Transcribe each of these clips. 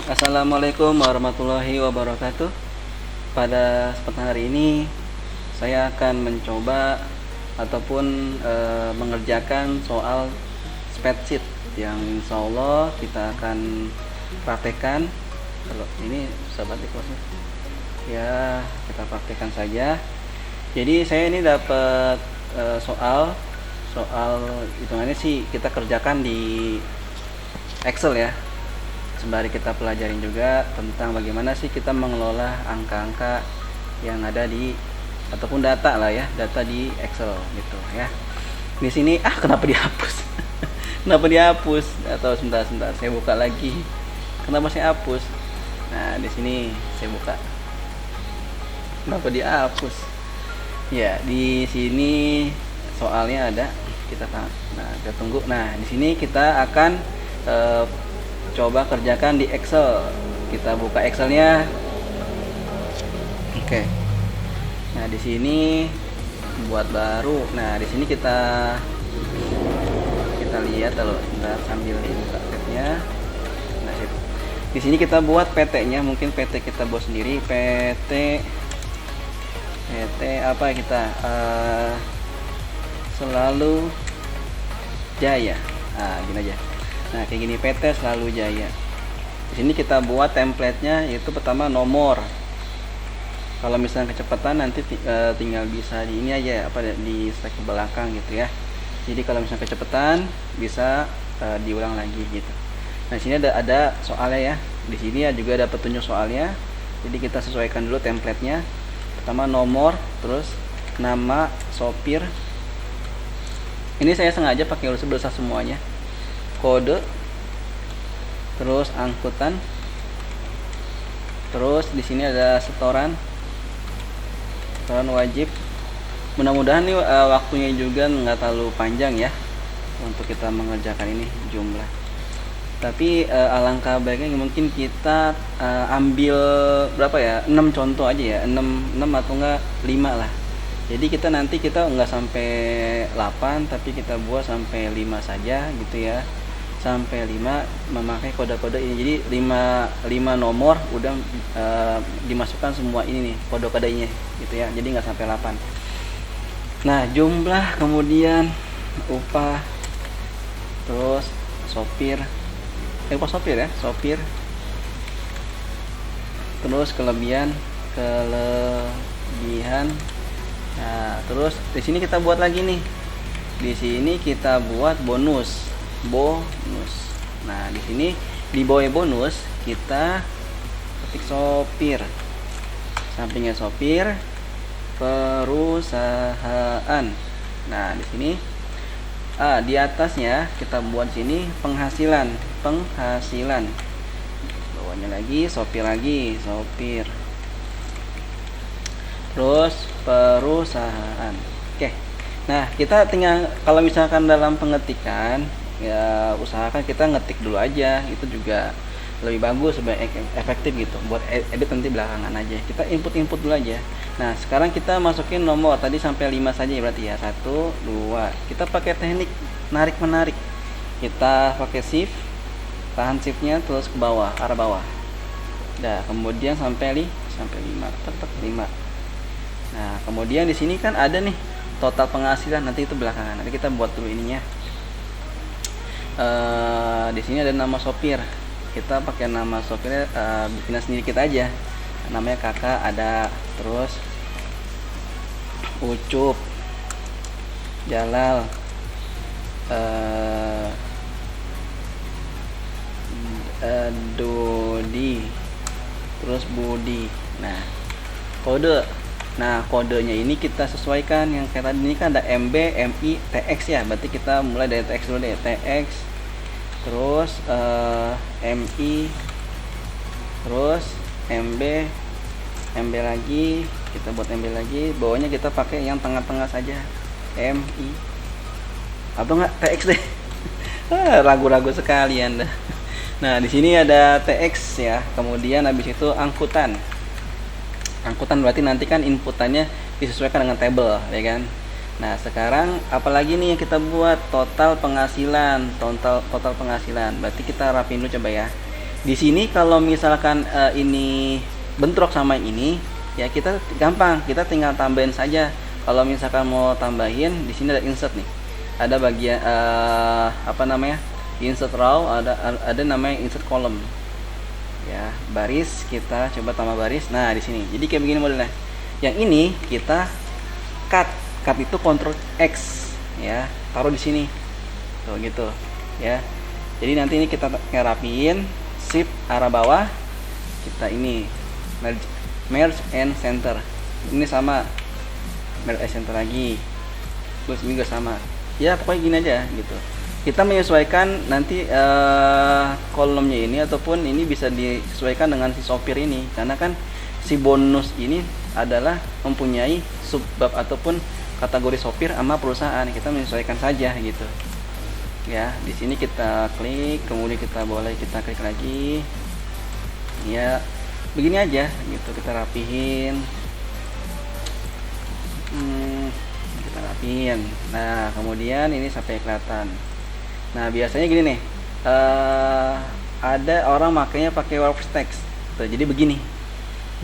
Assalamualaikum warahmatullahi wabarakatuh. Pada kesempatan hari ini saya akan mencoba ataupun mengerjakan soal spreadsheet yang insya Allah kita akan praktekkan. Kalau ini sahabat di kelasnya ya, kita praktekkan saja. Jadi saya ini dapat soal hitungannya sih kita kerjakan di Excel ya, sembari kita pelajarin juga tentang bagaimana sih kita mengelola angka-angka yang ada di ataupun data lah ya, data di Excel gitu ya. Di sini kenapa dihapus? Kenapa dihapus? Atau sebentar saya buka lagi. Kenapa saya hapus? Nah, di sini saya buka. Kenapa dihapus? Ya, di sini soalnya ada kita tunggu. Nah, di sini kita akan coba kerjakan di Excel. Kita buka Excelnya. Oke. Nah, di sini buat baru. Nah, di sini kita lihat kalau kita sambil buka tabnya. Nah, di sini kita buat PT-nya. Mungkin PT kita buat sendiri. PT apa kita? Selalu Jaya. Gini aja. Nah, kayak gini, PT Selalu Jaya. Di sini kita buat template-nya, yaitu pertama nomor. Kalau misalnya kecepatan nanti tinggal bisa di ini aja, di slide ke belakang gitu ya. Jadi kalau misalnya kecepatan bisa diulang lagi gitu. Nah, di sini ada soalnya ya. Di sini juga ada petunjuk soalnya. Jadi kita sesuaikan dulu template-nya. Pertama nomor, terus nama sopir. Ini saya sengaja pakai huruf besar semuanya. Kode, terus angkutan, terus di sini ada setoran wajib. Mudah-mudahan nih waktunya juga nggak terlalu panjang ya untuk kita mengerjakan ini jumlah. Tapi alangkah baiknya mungkin kita ambil berapa ya, 6 contoh aja ya, 6 atau enggak 5 lah. Jadi kita nggak sampai 8, tapi kita buat sampai 5 saja gitu ya. Sampai 5 memakai kode-kode ini. Jadi 5 nomor udah dimasukkan semua ini nih kode-kodenya gitu ya. Jadi nggak sampai 8. Nah, jumlah, kemudian upah, terus sopir terus kelebihan. Nah, terus di sini kita buat lagi nih. Di sini kita buat bonus. Nah, di sini di bawah bonus kita ketik sopir. Sampingnya sopir perusahaan. Nah, di sini di atasnya kita buat sini penghasilan. Bawahnya lagi sopir terus perusahaan. Oke. Nah, kita tinggal kalau misalkan dalam pengetikan ya usahakan kita ngetik dulu aja, itu juga lebih bagus, lebih efektif gitu. Buat edit nanti belakangan aja, kita input dulu aja. Nah, sekarang kita masukin nomor tadi sampai 5 saja ya, berarti ya 1, 2. Kita pakai teknik narik menarik. Kita pakai shift, tahan shiftnya terus ke bawah, arah bawah. Nah, kemudian sampai 5, tetap 5. Nah, kemudian di sini kan ada nih total penghasilan, nanti itu belakangan. Nanti kita buat dulu ininya. Di sini ada nama sopir. Kita pakai nama sopirnya bikin sendiri kita aja. Namanya kakak ada, terus Ucup, Jalal, Dodi, terus Budi. Nah, kode. Nah, kodenya ini kita sesuaikan yang kayak tadi ini kan ada MB, MI, TX ya. Berarti kita mulai dari TX dulu deh. TX, terus MI, terus MB lagi, kita buat MB lagi. Bawahnya kita pakai yang tengah-tengah saja, MI. Atau enggak TX deh. Ragu-ragu sekali Anda. Nah, di sini ada TX ya. Kemudian habis itu angkutan berarti nanti kan inputannya disesuaikan dengan tabel ya kan. Nah, sekarang apalagi nih yang kita buat total penghasilan. Berarti kita rapiin dulu coba ya. Di sini kalau misalkan ini bentrok sama ini, ya kita gampang, kita tinggal tambahin saja. Kalau misalkan mau tambahin, di sini ada insert nih, ada bagian apa namanya, insert row, ada namanya insert column. Ya, baris, kita coba tambah baris. Nah di sini, jadi kayak begini modelnya. Yang ini kita cut itu Ctrl X, ya, taruh di sini, tuh gitu, ya. Jadi nanti ini kita ngerapiin, shift arah bawah, kita ini merge and center. Ini sama, merge and center lagi, terus ini juga sama. Ya pokoknya gini aja gitu. Kita menyesuaikan nanti kolomnya ini, ataupun ini bisa disesuaikan dengan si sopir ini, karena kan si bonus ini adalah mempunyai subbab ataupun kategori sopir sama perusahaan. Kita menyesuaikan saja gitu. Ya, di sini kita klik, kemudian kita boleh kita klik lagi. Ya, begini aja gitu, kita rapihin. Kita rapihin. Nah, kemudian ini sampai kelihatan. Nah, biasanya gini nih. Ada orang makanya pakai Works Text. Tuh, jadi begini.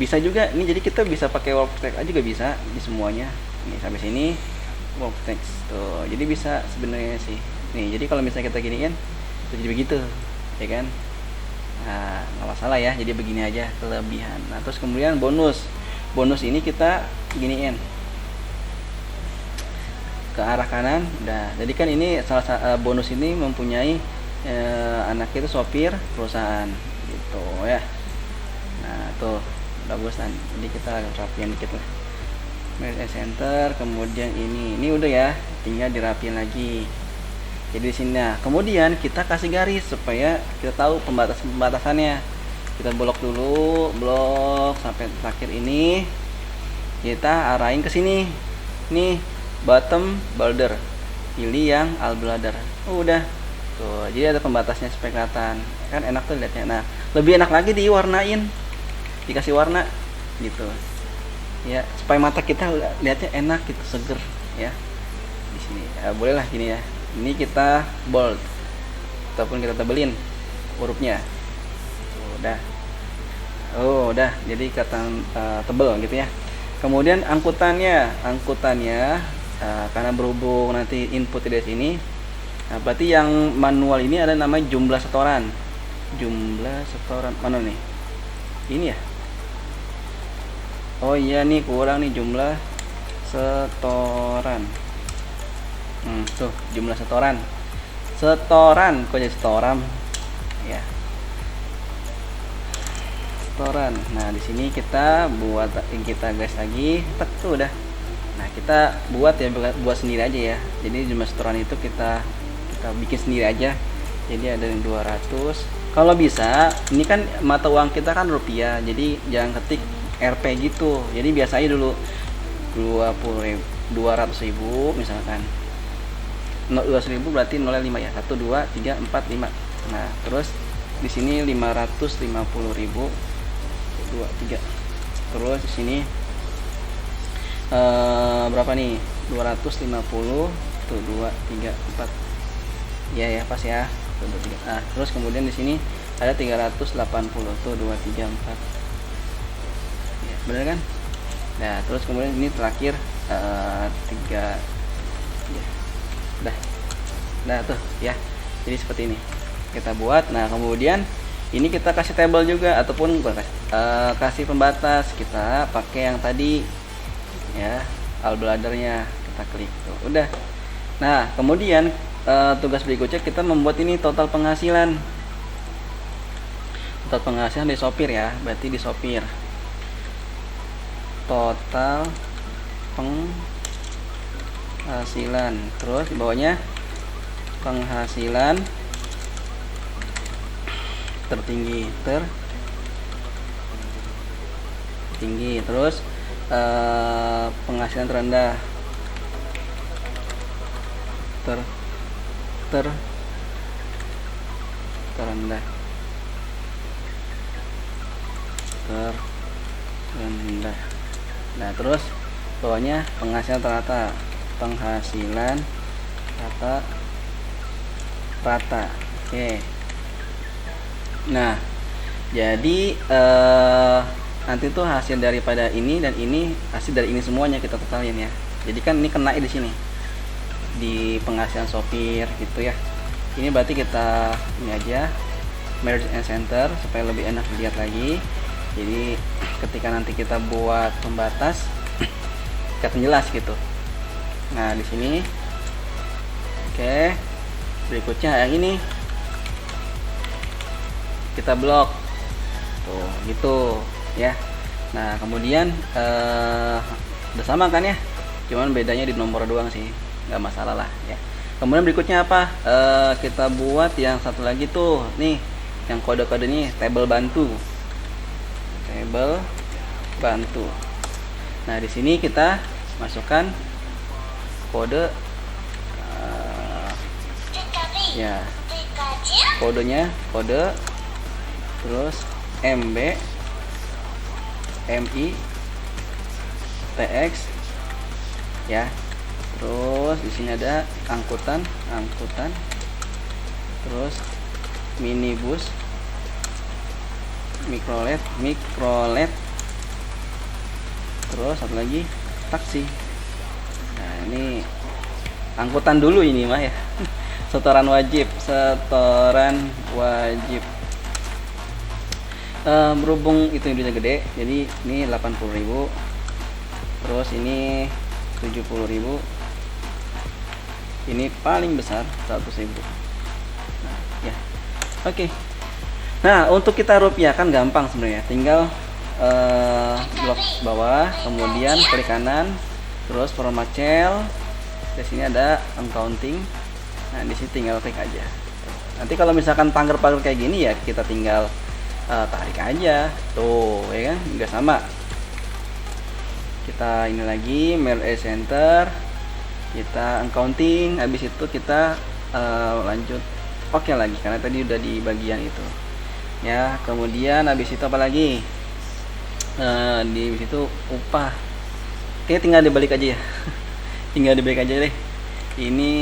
Bisa juga ini, jadi kita bisa pakai Works Text aja juga bisa di semuanya. Nih sampai sini Works Text. Tuh, jadi bisa sebenarnya sih. Nih, jadi kalau misalnya kita giniin, jadi begitu, ya kan? Nah, nggak masalah ya. Jadi begini aja kelebihan. Nah, terus kemudian bonus ini kita giniin ke arah kanan. Nah, jadi kan ini bonus ini mempunyai anak itu sopir perusahaan, gitu ya. Nah, tuh bagusan. Jadi kita rapiin dikit lah. Merge center, kemudian ini udah ya, tinggal dirapiin lagi. Jadi di sini, nah, kemudian kita kasih garis supaya kita tahu pembatasannya. Kita blok dulu, blok sampai terakhir ini. Kita arahin ke sini. Nih, bottom border. Pilih yang all border. Udah. Tuh, jadi ada pembatasnya supaya kelihatan. Kan enak tuh lihatnya. Nah, lebih enak lagi diwarnain. Dikasih warna gitu. Ya, supaya mata kita lihatnya enak gitu, seger ya. Di sini. Bolehlah gini ya. Ini kita bold ataupun kita tebelin hurufnya. Udah. Udah. Jadi kelihatan tebel gitu ya. Kemudian angkutannya karena berhubung nanti input di sini. Nah, berarti yang manual ini ada namanya jumlah setoran. Jumlah setoran mana nih? Ini ya. Oh iya nih, kurang nih jumlah setoran. Tuh jumlah setoran kok jadi setoran ya, setoran. Nah di sini kita garis lagi, tuh udah. Nah kita buat sendiri aja ya. Jadi jumlah setoran itu kita bikin sendiri aja. Jadi ada yang 200. Kalau bisa, ini kan mata uang kita kan rupiah, jadi jangan ketik Rp gitu. Jadi biasanya dulu 200.000 misalkan. 200.000 berarti 0,5 ya. 1 2 3 4 5. Nah, terus di sini 550.000 2 3. Terus di sini berapa nih? 250 tuh 2 3 4. Ya ya, pas ya. Tuh 2 3. Nah, terus kemudian di sini ada 380 tuh 2 3 4. Ya, benar kan? Nah, terus kemudian ini terakhir 3 ya. Nah tuh ya, jadi seperti ini kita buat. Nah kemudian ini kita kasih tabel juga, ataupun kasih pembatas. Kita pakai yang tadi ya, all bordernya kita klik tuh, udah. Nah kemudian tugas berikutnya kita membuat ini total penghasilan di sopir ya. Berarti di sopir total penghasilan, terus di bawahnya penghasilan tertinggi, terus penghasilan terendah, terendah. Nah terus bawahnya penghasilan rata, rata. Oke. Nah Jadi nanti tuh hasil daripada ini dan ini, hasil dari ini semuanya kita totalin ya. Jadi kan ini kena di sini di penghasilan sopir gitu ya. Ini berarti kita ini aja merge and center supaya lebih enak dilihat lagi. Jadi ketika nanti kita buat pembatas kelihatan jelas gitu. Nah di sini, oke. Berikutnya yang ini kita blok tuh gitu ya. Nah kemudian udah sama kan ya, cuman bedanya di nomor doang sih, nggak masalah lah ya. Kemudian berikutnya apa, kita buat yang satu lagi tuh nih, yang kode-kode nih, tabel bantu. Nah di sini kita masukkan kode ya, kodenya kode, terus MB, MI, TX ya. Terus di sini ada angkutan, terus minibus, mikrolet, terus satu lagi taksi. Nah ini angkutan dulu ini mah ya. Setoran wajib. Berhubung itu duitnya gede, jadi ini 80.000, terus ini 70.000, ini paling besar 100.000. Nah, ya. Oke. Nah, untuk kita rupiahkan gampang sebenarnya. Tinggal blok bawah, kemudian klik kanan, terus format cell. Di sini ada accounting. Nah, di sini tinggal klik aja. Nanti kalau misalkan pagar-pagar kayak gini ya, kita tinggal tarik aja. Tuh, ya kan? Udah sama. Kita ini lagi merge center, kita accounting, habis itu kita lanjut oke lagi karena tadi udah di bagian itu ya. Kemudian habis itu apa lagi, di situ upah, oke tinggal dibalik aja ya. Tinggal dibalik aja deh ini,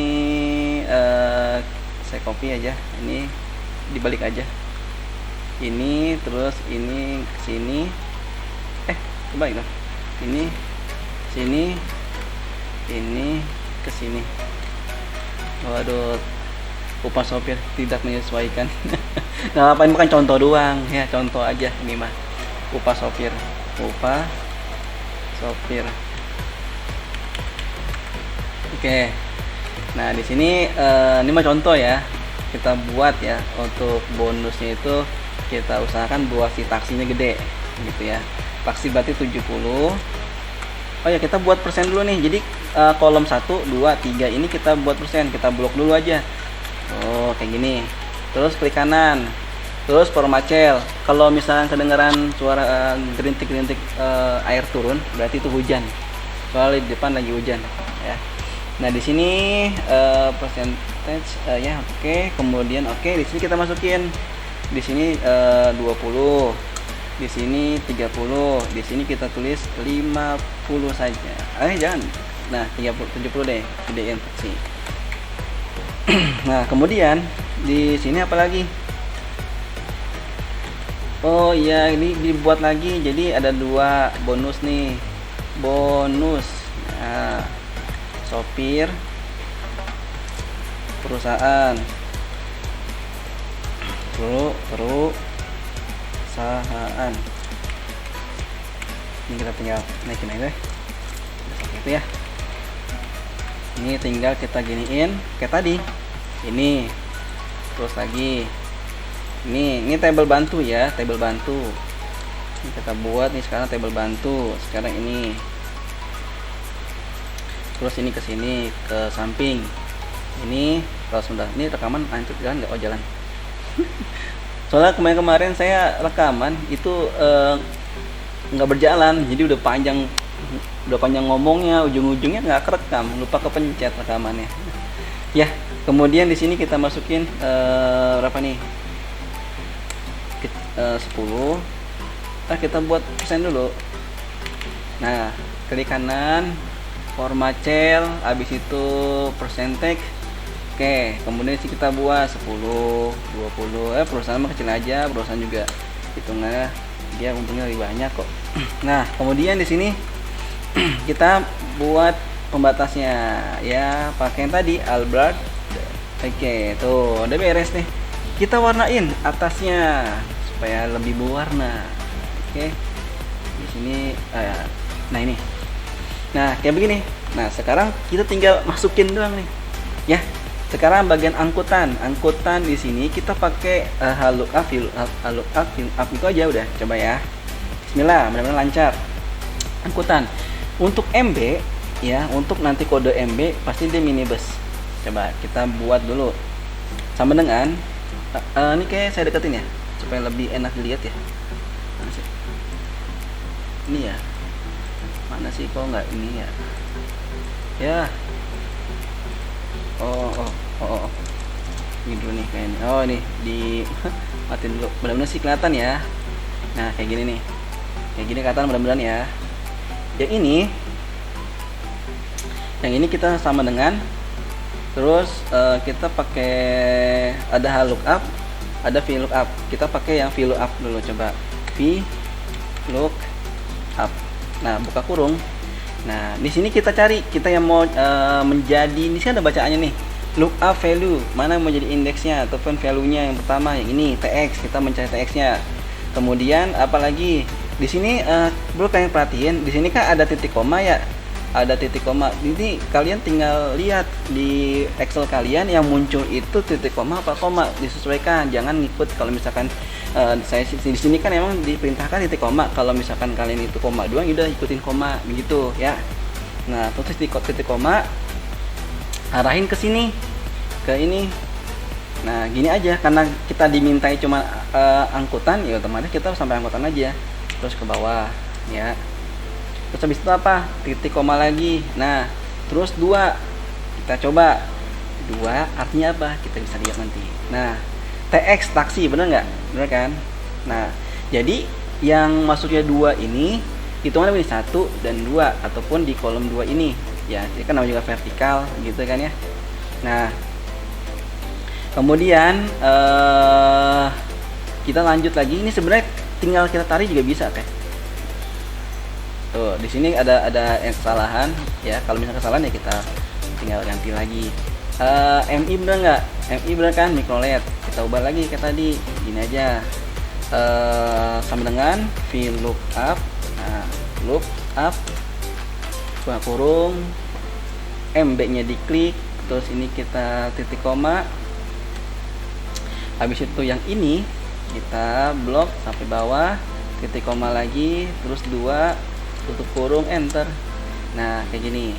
saya copy aja, ini dibalik aja ini, terus ini ke sini, coba itu ini sini, ini ke sini. Waduh, upah sopir tidak menyesuaikan. Nah, apa ini bukan contoh doang ya, contoh aja ini mah. Upah sopir. Oke. Nah, di sini ini mah contoh ya. Kita buat ya, untuk bonusnya itu kita usahakan buat si taksinya gede gitu ya. Taksi berarti 70. Oh ya, kita buat persen dulu nih. Jadi kolom 1, 2, 3 ini kita buat persen, kita blok dulu aja. Oh, kayak gini. Terus klik kanan. Terus format cell. Kalau misalnya kedengaran suara gerintik-gerintik air turun, berarti itu hujan. Soalnya di depan lagi hujan, ya. Nah, di sini percentage ya, oke. Kemudian oke, di sini kita masukin. Di sini 20. Di sini 30, di sini kita tulis 50 saja. Jangan. Nah, 70 deh, gedein taksi. Nah, kemudian di sini apa lagi? Oh iya, ini dibuat lagi. Jadi ada 2 bonus nih. Bonus. Nah, sopir perusahaan. Perusahaan. Ini kita tinggal naikin aja deh. Seperti itu ya. Ini tinggal kita giniin kayak tadi. Ini. Terus lagi. Ini tabel bantu ya, tabel bantu. Ini kita buat nih sekarang tabel bantu. Sekarang ini. Terus ini ke sini, ke samping. Ini kalau sudah ini rekaman lanjut jalan nggak? Oh, jalan. Soalnya kemarin saya rekaman itu nggak berjalan, jadi udah panjang ngomongnya, ujung-ujungnya nggak kerekam, lupa kepencet rekamannya. Ya, kemudian di sini kita masukin berapa nih? 10. Kita buat persen dulu. Nah, klik kanan, format cell, habis itu percentage. Oke, kemudian sih kita buat 10, 20. Perusahaan mah kecil aja, perusahaan juga hitungannya dia untungnya lebih banyak kok. Nah, kemudian di sini kita buat pembatasnya ya, pakai yang tadi Albrecht. Oke, tuh udah beres nih. Kita warnain atasnya supaya lebih berwarna. Oke. Di sini nah ini. Nah, kayak begini. Nah, sekarang kita tinggal masukin doang nih. Ya. Sekarang bagian angkutan. Angkutan di sini kita pakai lookup, lookup itu aja udah. Coba ya. Bismillah, mudah-mudahan lancar. Angkutan. Untuk MB ya, untuk nanti kode MB pasti dia minibus. Coba kita buat dulu. Sama dengan ini kayak saya deketin ya, supaya lebih enak dilihat ya. Mana sih? Ini ya. Mana sih kok nggak ini ya? Ya. Oh. Ini dulu nih kayaknya. Oh, ini di matiin dulu. Mudah-mudahan sih kelihatan ya. Nah, kayak gini nih. Kayak gini kelihatan mudah-mudahan ya. Yang ini kita sama dengan, terus kita pakai ada lookup, ada VLOOKUP. Kita pakai yang VLOOKUP dulu, coba VLOOKUP. Nah, buka kurung. Nah, di sini kita cari, kita yang mau menjadi, di sini ada bacaannya nih, lookup value, mana yang menjadi indeksnya ataupun value-nya. Yang pertama yang ini TX, kita mencari TX-nya. Kemudian apalagi di sini bro, kalian perhatiin, di sini kan ada titik koma ya, ada titik koma. Ini kalian tinggal lihat di Excel kalian yang muncul itu titik koma apa koma, disesuaikan, jangan ngikut. Kalau misalkan saya di sini kan emang diperintahkan titik koma, kalau misalkan kalian itu koma doang udah ikutin koma begitu ya. Nah, terus titik koma arahin ke sini, ke ini. Nah, gini aja, karena kita dimintai cuma angkutan ya, otomatis kita sampai angkutan aja, terus ke bawah ya. Terus habis itu apa? Titik koma lagi. Nah, terus 2. Kita coba. 2 artinya apa? Kita bisa lihat nanti. Nah, TX taksi, bener nggak? Bener kan? Nah, jadi yang masuknya 2 ini hitungannya ini 1 dan 2, ataupun di kolom 2 ini. Ya, ini kan namanya juga vertikal gitu kan ya. Nah, kemudian kita lanjut lagi. Ini sebenarnya tinggal kita tarik juga bisa kan? Tuh, di sini ada yang kesalahan ya. Kalau misalnya kesalahan ya kita tinggal ganti lagi. MI bener nggak? MI bener kan, micro LED. Kita ubah lagi kayak tadi. Gini aja. Sama dengan VLOOKUP. Nah, lookup buka kurung, MB-nya diklik, terus ini kita titik koma. Habis itu yang ini kita blok sampai bawah, titik koma lagi, terus 2, tutup kurung, enter. Nah, kayak gini.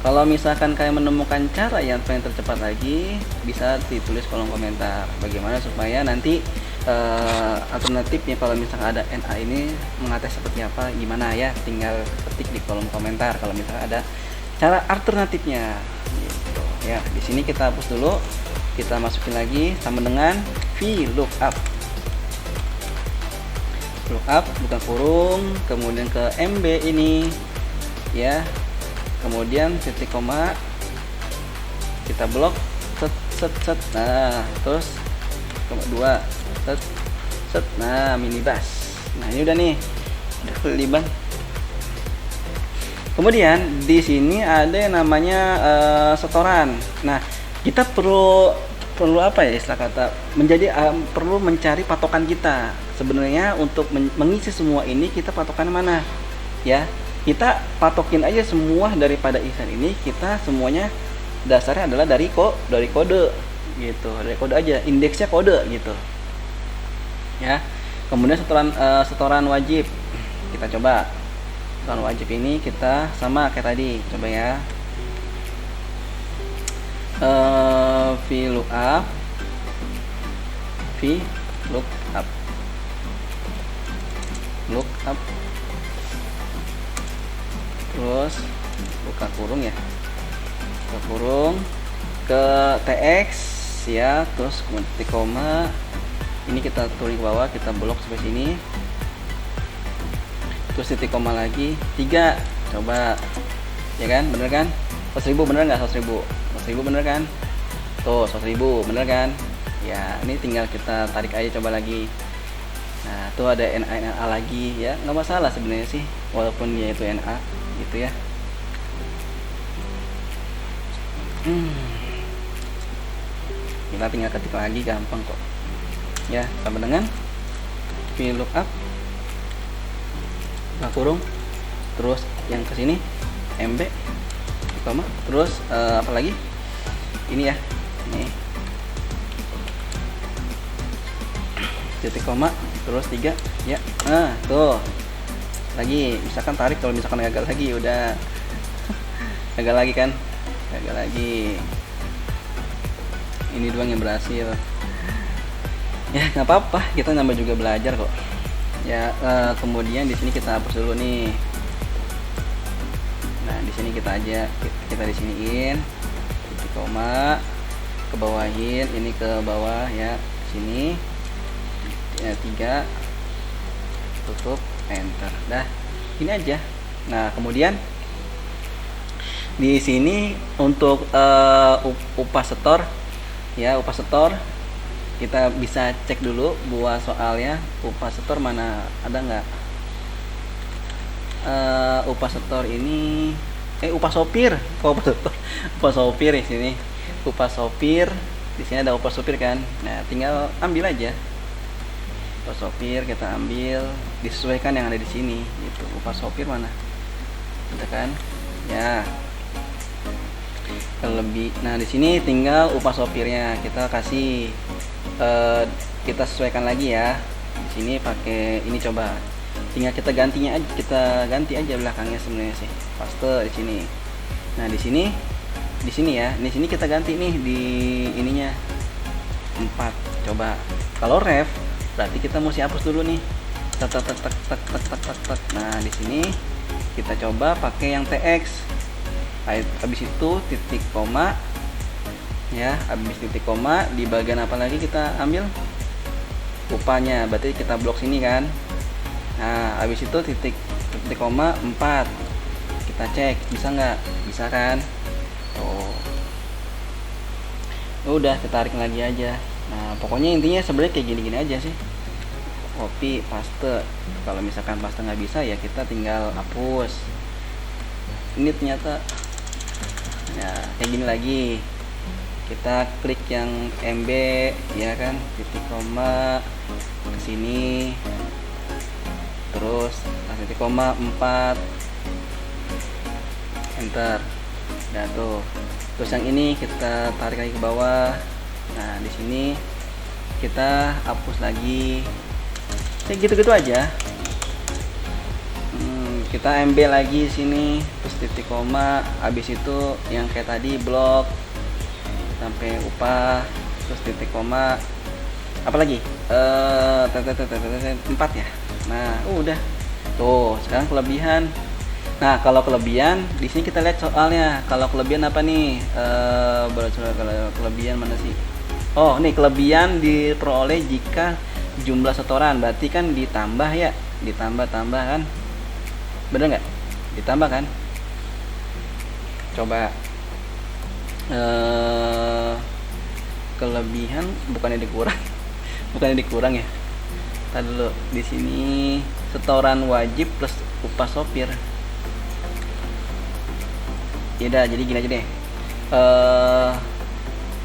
Kalau misalkan kalian menemukan cara yang paling tercepat lagi, bisa ditulis kolom komentar bagaimana supaya nanti alternatifnya kalau misalkan ada NA ini mengates seperti apa, gimana ya, tinggal ketik di kolom komentar kalau misalkan ada cara alternatifnya gitu ya. Di sini kita hapus dulu, kita masukin lagi sama dengan VLOOKUP. Lookup buka kurung, kemudian ke MB ini ya, kemudian titik koma, kita blok, set. Nah, terus koma 2, set. Nah, minibus. Nah, ini udah nih, udah keliban. Kemudian di sini ada yang namanya setoran. Nah, kita perlu apa ya istilah kata, menjadi perlu mencari patokan kita. Sebenarnya untuk mengisi semua ini kita patokan mana ya, kita patokin aja semua daripada isian ini, kita semuanya dasarnya adalah dari kode gitu, dari kode aja, indeksnya kode gitu ya. Kemudian setoran wajib, kita coba setoran wajib ini kita sama kayak tadi, coba ya. VLOOKUP lookup, terus buka kurung ya, buka kurung ke TX ya, terus titik koma, ini kita tulis ke bawah, kita blok sampai sini, terus titik koma lagi 3, coba ya kan, bener kan? 100.000 bener nggak? 100.000 bener kan? Tuh 100.000 bener kan? Ya, ini tinggal kita tarik aja, coba lagi. Nah, tuh ada NA NA lagi ya, nggak masalah sebenarnya sih, walaupun dia itu NA gitu ya. Kita tinggal ketik lagi, gampang kok. Ya, sama dengan VLOOKUP kurung, terus yang ke sini MB, koma, terus apa lagi? Ini ya, ini titik koma, terus 3 ya. Nah, tuh lagi misalkan tarik, kalau misalkan gagal lagi udah gagal lagi kan, gagal lagi. Ini doang yang berhasil ya, nggak apa-apa, kita nambah juga belajar kok ya. Kemudian di sini kita hapus dulu nih. Nah, di sini kita di siniin titik koma, ke bawahin ini ke bawah ya, sini ya, 3, tutup, enter, dah ini aja. Nah, kemudian di sini untuk upah setor ya, upah setor kita bisa cek dulu buat soalnya. Upah setor mana, ada nggak? Upah setor ini upah sopir, upah sopir di sini, upah sopir di sini ada upah sopir kan. Nah, tinggal ambil aja upah sopir, kita ambil, disesuaikan yang ada di sini gitu. Upah sopir mana, ada kan ya, lebih. Nah, di sini tinggal upah sopirnya kita kasih, kita sesuaikan lagi ya. Di sini pakai ini, coba tinggal kita gantinya aja, kita ganti aja belakangnya sebenarnya sih, paste di sini. Nah, di sini ya, di sini kita ganti nih di ininya 4. Coba kalau ref berarti kita mesti hapus dulu nih, tak. Nah, di sini kita coba pakai yang TX. Habis itu titik koma ya, habis titik koma di bagian apa lagi kita ambil upahnya, berarti kita blok sini kan. Nah, habis itu titik koma 4 kita cek bisa nggak, bisa kan. Udah, kita tarik lagi aja. Nah, pokoknya intinya sebenarnya kayak gini-gini aja sih, copy paste. Kalau misalkan paste nggak bisa ya kita tinggal hapus. Ini ternyata ya kayak gini lagi, kita klik yang MB ya kan, titik koma ke sini, terus titik koma 4, enter. Nah, tuh. Terus yang ini kita tarik lagi ke bawah. Nah, di sini kita hapus lagi. Kayak gitu-gitu aja. Kita MB lagi sini, terus titik koma, habis itu yang kayak tadi blok sampai upah, terus titik koma, apa lagi? 4 ya. Nah, udah. Tuh, sekarang kelebihan. Nah, kalau kelebihan di sini kita lihat soalnya. Kalau kelebihan apa nih? Kalau kelebihan mana sih? Oh, nih kelebihan diperoleh jika jumlah setoran, berarti kan ditambah ya, ditambah kan? Bener nggak? Ditambah kan? Coba kelebihan bukannya dikurang ya? Tadi dulu di sini setoran wajib plus upah sopir. Ya udah, jadi gini aja deh.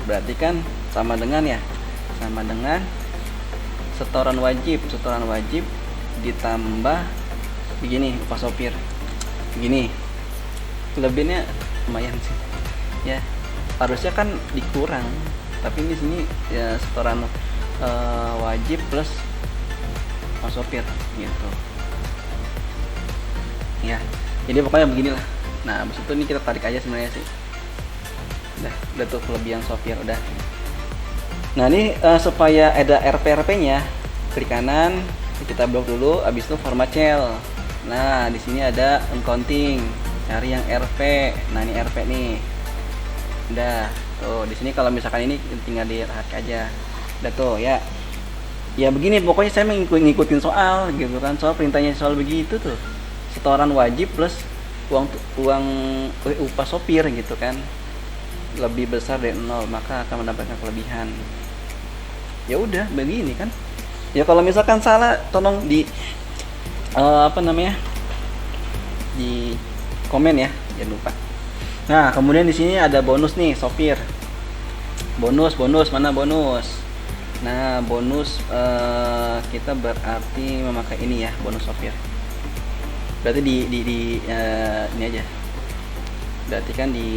Berarti kan sama dengan setoran wajib ditambah begini upah sopir. Begini. Kelebihannya lumayan sih. Ya, harusnya kan dikurang. Tapi di sini ya setoran wajib plus upah sopir gitu. Ya. Jadi pokoknya beginilah. Nah, habis itu ini kita tarik aja sebenarnya sih. Udah tuh kelebihan sopir udah. Nah, ini supaya ada RP-nya, klik kanan, kita blok dulu, habis itu format cell. Nah, di sini ada accounting, cari yang RP. Nah, ini RP nih. Udah. Tuh, di sini kalau misalkan ini tinggal ditarik aja. Udah tuh ya. Ya begini, pokoknya saya ngikutin soal gitu kan. Soal perintahnya soal begitu tuh. Setoran wajib plus uang upah sopir gitu kan, lebih besar dari 0 maka akan mendapatkan kelebihan. Ya udah begini kan, Ya kalau misalkan salah tolong di apa namanya, di komen ya, jangan lupa. Nah kemudian di sini ada bonus nih sopir. Bonus mana bonus? Nah bonus kita berarti memakai ini ya, bonus sopir. Berarti di ini aja. Berarti kan di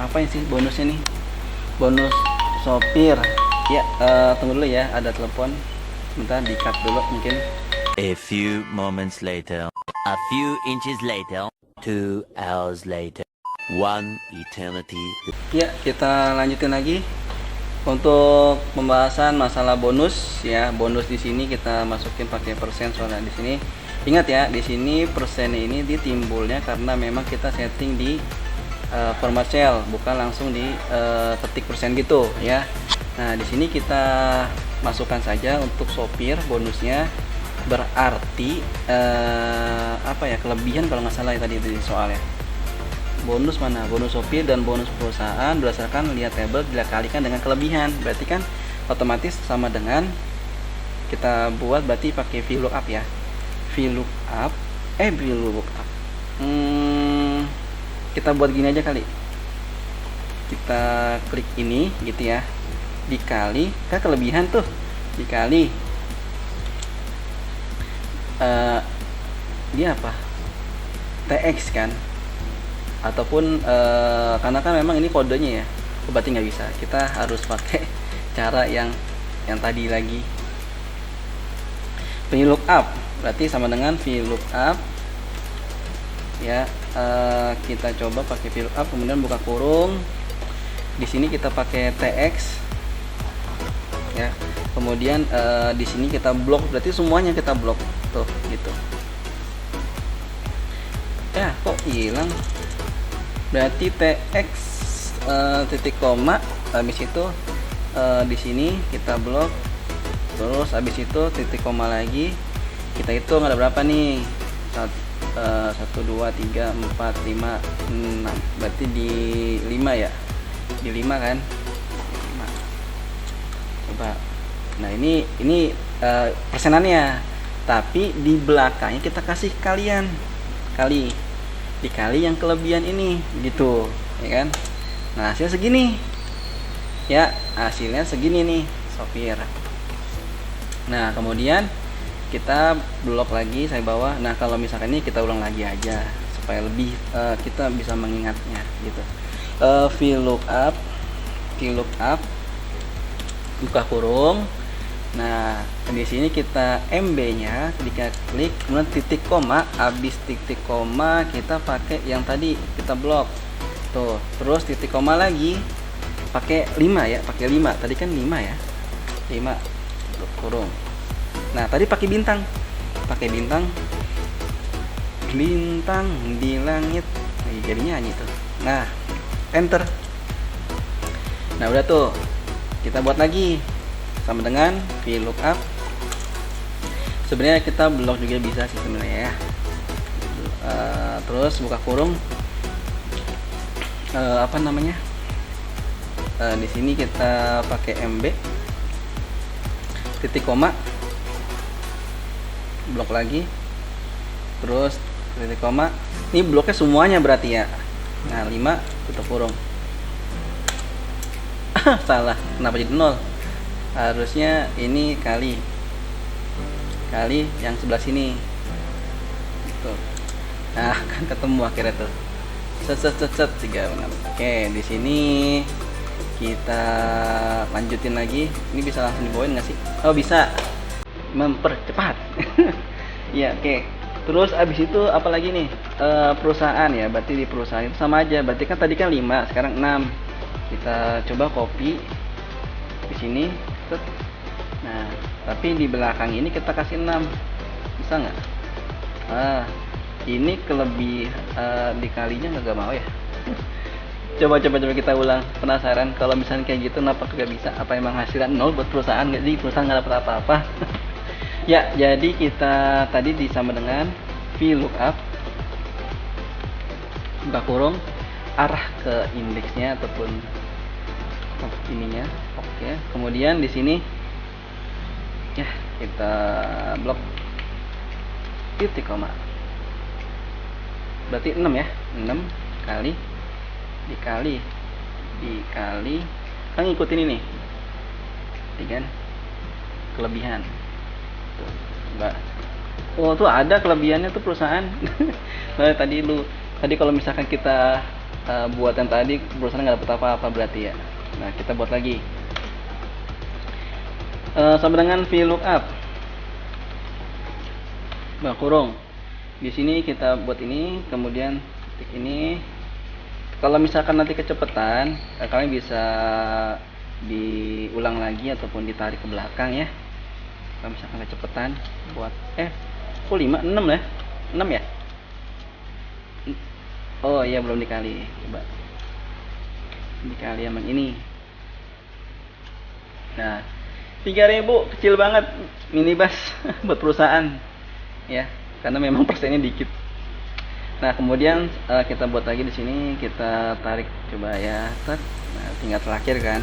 apa sih bonusnya nih? Bonus sopir. Ya tunggu dulu ya, ada telepon. Bentar di cut dulu mungkin. A few moments later, a few inches later, 2 hours later, 1 eternity. Ya, kita lanjutin lagi untuk pembahasan masalah bonus ya. Bonus di sini kita masukin pakai persen, soalnya di sini ingat ya, di sini persen ini ditimbulnya karena memang kita setting di format cell, bukan langsung di ketik persen gitu ya. Nah, di sini kita masukkan saja untuk sopir bonusnya, berarti apa ya, kelebihan kalau nggak salah ya tadi di soalnya. Bonus mana? Bonus sopir dan bonus perusahaan berdasarkan lihat tabel dikalikan dengan kelebihan. Berarti kan otomatis sama dengan kita buat, berarti pakai VLOOKUP ya. VLOOKUP kita buat gini aja kali. Kita klik ini gitu ya. Dikali kan kelebihan tuh. Dikali dia apa? TX kan, ataupun karena kan memang ini kodenya ya, berarti nggak bisa, kita harus pakai cara yang tadi lagi. VLOOKUP berarti sama dengan VLOOKUP ya. Kita coba pakai VLOOKUP, kemudian buka kurung, di sini kita pakai TX ya, kemudian di sini kita blok, berarti semuanya kita blok tuh gitu ya. Kok hilang? Berarti TX titik koma, habis itu di sini kita blok, terus habis itu titik koma lagi, kita hitung ada berapa nih, 1 2 3 4 5 6, berarti di 5 ya, di 5 kan, 5. Coba, nah ini persenannya, tapi di belakangnya kita kasih kalian dikali yang kelebihan ini gitu ya kan. Nah hasilnya segini ya, hasilnya segini nih sopir. Nah kemudian kita blok lagi saya bawah. Nah kalau misalkan ini kita ulang lagi aja supaya lebih kita bisa mengingatnya gitu. VLOOKUP buka kurung. Nah di sini kita MB-nya kita klik, kemudian titik koma, habis titik koma kita pakai yang tadi kita blok tuh, terus titik koma lagi pakai 5 ya, pakai 5 tadi kan 5 ya, 5 kurung. Nah tadi pakai bintang di langit, jadi nyanyi tuh. Nah enter. Nah udah tuh, kita buat lagi sama dengan VLOOKUP. Sebenarnya kita blok juga bisa sih sebenarnya ya. Terus buka kurung, apa namanya, di sini kita pakai MB, titik koma, blok lagi, terus titik koma. Ini bloknya semuanya berarti ya. Nah 5 tutup kurung. Salah, kenapa jadi 0? Harusnya ini kali yang sebelah sini tuh. Nah kan ketemu akhirnya tuh, set 36. Oke, di sini kita lanjutin lagi. Ini bisa langsung dibawain nggak sih? Oh bisa, mempercepat. Ya oke. Terus abis itu apa lagi nih, perusahaan ya, berarti di perusahaan itu sama aja, berarti kan tadi kan 5, sekarang 6. Kita coba copy di sini. Nah tapi di belakang ini kita kasih 6, bisa nggak? Ini dikalinya nggak mau ya. coba kita ulang, penasaran kalau misalnya kayak gitu kenapa nggak bisa? Apa emang hasilnya 0 buat perusahaan? Nggak, di perusahaan nggak dapat apa-apa. Ya jadi kita tadi disama dengan VLOOKUP, buka kurung, arah ke indeksnya ataupun ininya. Oke, kemudian di sini kita blok titik koma, berarti 6 ya, 6 kali dikali kan ngikutin ini kan kelebihan tuh, enggak. Oh tuh ada kelebihannya tuh perusahaan. Nah, tadi kalau misalkan kita buat yang tadi perusahaan nggak dapat apa-apa berarti ya. Nah kita buat lagi sama dengan VLOOKUP kurung. Di sini kita buat ini, kemudian titik ini. Kalau misalkan nanti kecepatan, kalian bisa diulang lagi ataupun ditarik ke belakang ya. Kalau misalkan kecepatan buat kok 5 6 ya? 6 ya? Oh iya belum dikali. Coba dikali sama ini. Nah, 3.000 kecil banget minibus buat perusahaan ya, karena memang persennya dikit. Nah kemudian kita buat lagi di sini, kita tarik coba ya, nah, tinggal terakhir kan.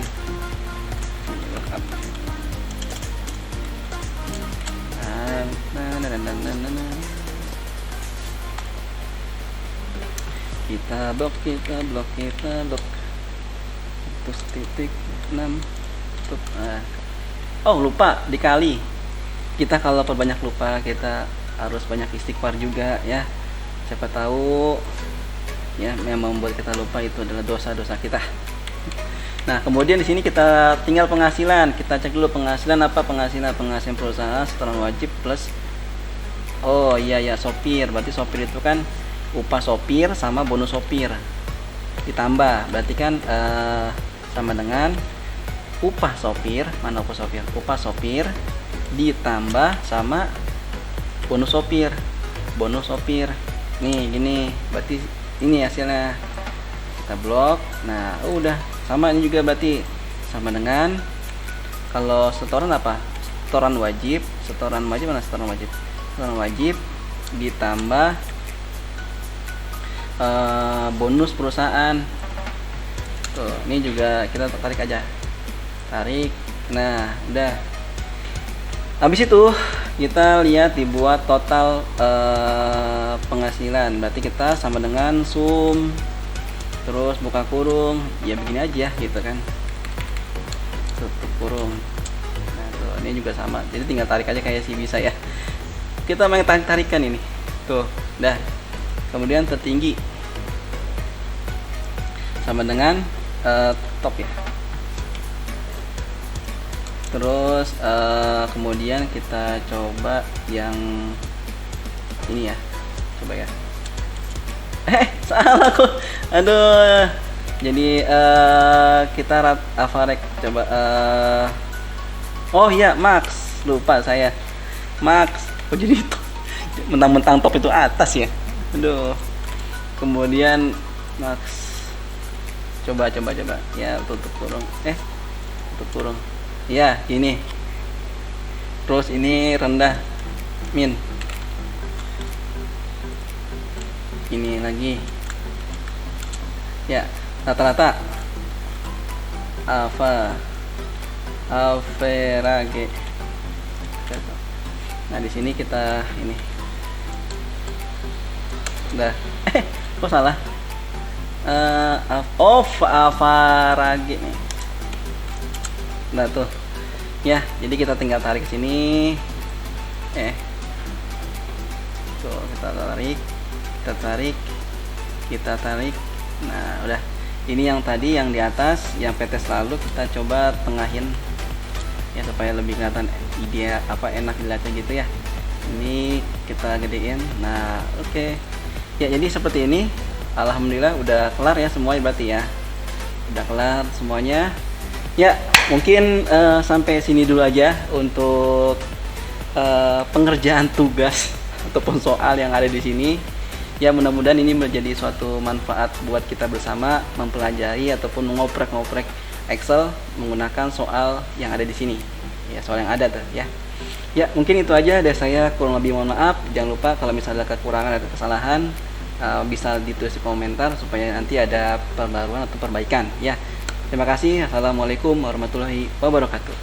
Kita blok terus titik 6 tuh. Oh lupa dikali. Kita kalau perbanyak lupa, kita harus banyak istighfar juga ya. Siapa tahu ya yang membuat kita lupa itu adalah dosa-dosa kita. Nah kemudian di sini kita tinggal penghasilan. Kita cek dulu penghasilan apa, penghasilan perusahaan setoran wajib plus oh iya ya sopir. Berarti sopir itu kan upah sopir sama bonus sopir ditambah, berarti kan sama dengan upah sopir. Mana upah sopir? Upah sopir ditambah sama bonus sopir. Nih gini, berarti ini hasilnya. Kita blok. Nah udah sama, ini juga berarti sama dengan kalau setoran apa, setoran wajib mana, setoran wajib ditambah bonus perusahaan. Tuh ini juga kita tarik aja, nah udah. Habis itu kita lihat dibuat total penghasilan. Berarti kita sama dengan sum terus buka kurung ya, begini aja gitu kan, tutup kurung. Nah tuh ini juga sama, jadi tinggal tarik aja kayak si bisa ya. Kita main tarikan ini tuh dah. Kemudian tertinggi sama dengan top ya. Terus kemudian kita coba yang ini ya, coba ya. Salah kok, aduh. Jadi kita avarek coba. Oh iya Max, lupa saya Max. Oh jadi itu mentang-mentang top itu atas ya. Aduh. Kemudian Max, coba ya, tutup kurung. Tutup kurung. Ya ini, terus ini rendah min, ini lagi ya, rata-rata average. Nah di sini kita ini udah kok salah, average nih. Nah tuh ya, jadi kita tinggal tarik ke sini. Tuh kita tarik. Nah udah, ini yang tadi yang di atas yang PT selalu kita coba tengahin ya, supaya lebih kelihatan ide apa, enak dilihatnya gitu ya. Ini kita gedein. Nah oke. Ya jadi seperti ini. Alhamdulillah udah kelar ya semuanya, berarti ya udah kelar semuanya ya. Mungkin sampai sini dulu aja untuk pengerjaan tugas ataupun soal yang ada di sini. Ya mudah-mudahan ini menjadi suatu manfaat buat kita bersama mempelajari ataupun mengoprek Excel menggunakan soal yang ada di sini. Ya soal yang ada tuh ya. Ya mungkin itu aja dari saya, kurang lebih mohon maaf. Jangan lupa kalau misalnya ada kekurangan atau kesalahan bisa ditulis di komentar supaya nanti ada perbaruan atau perbaikan ya. Terima kasih. Assalamualaikum warahmatullahi wabarakatuh.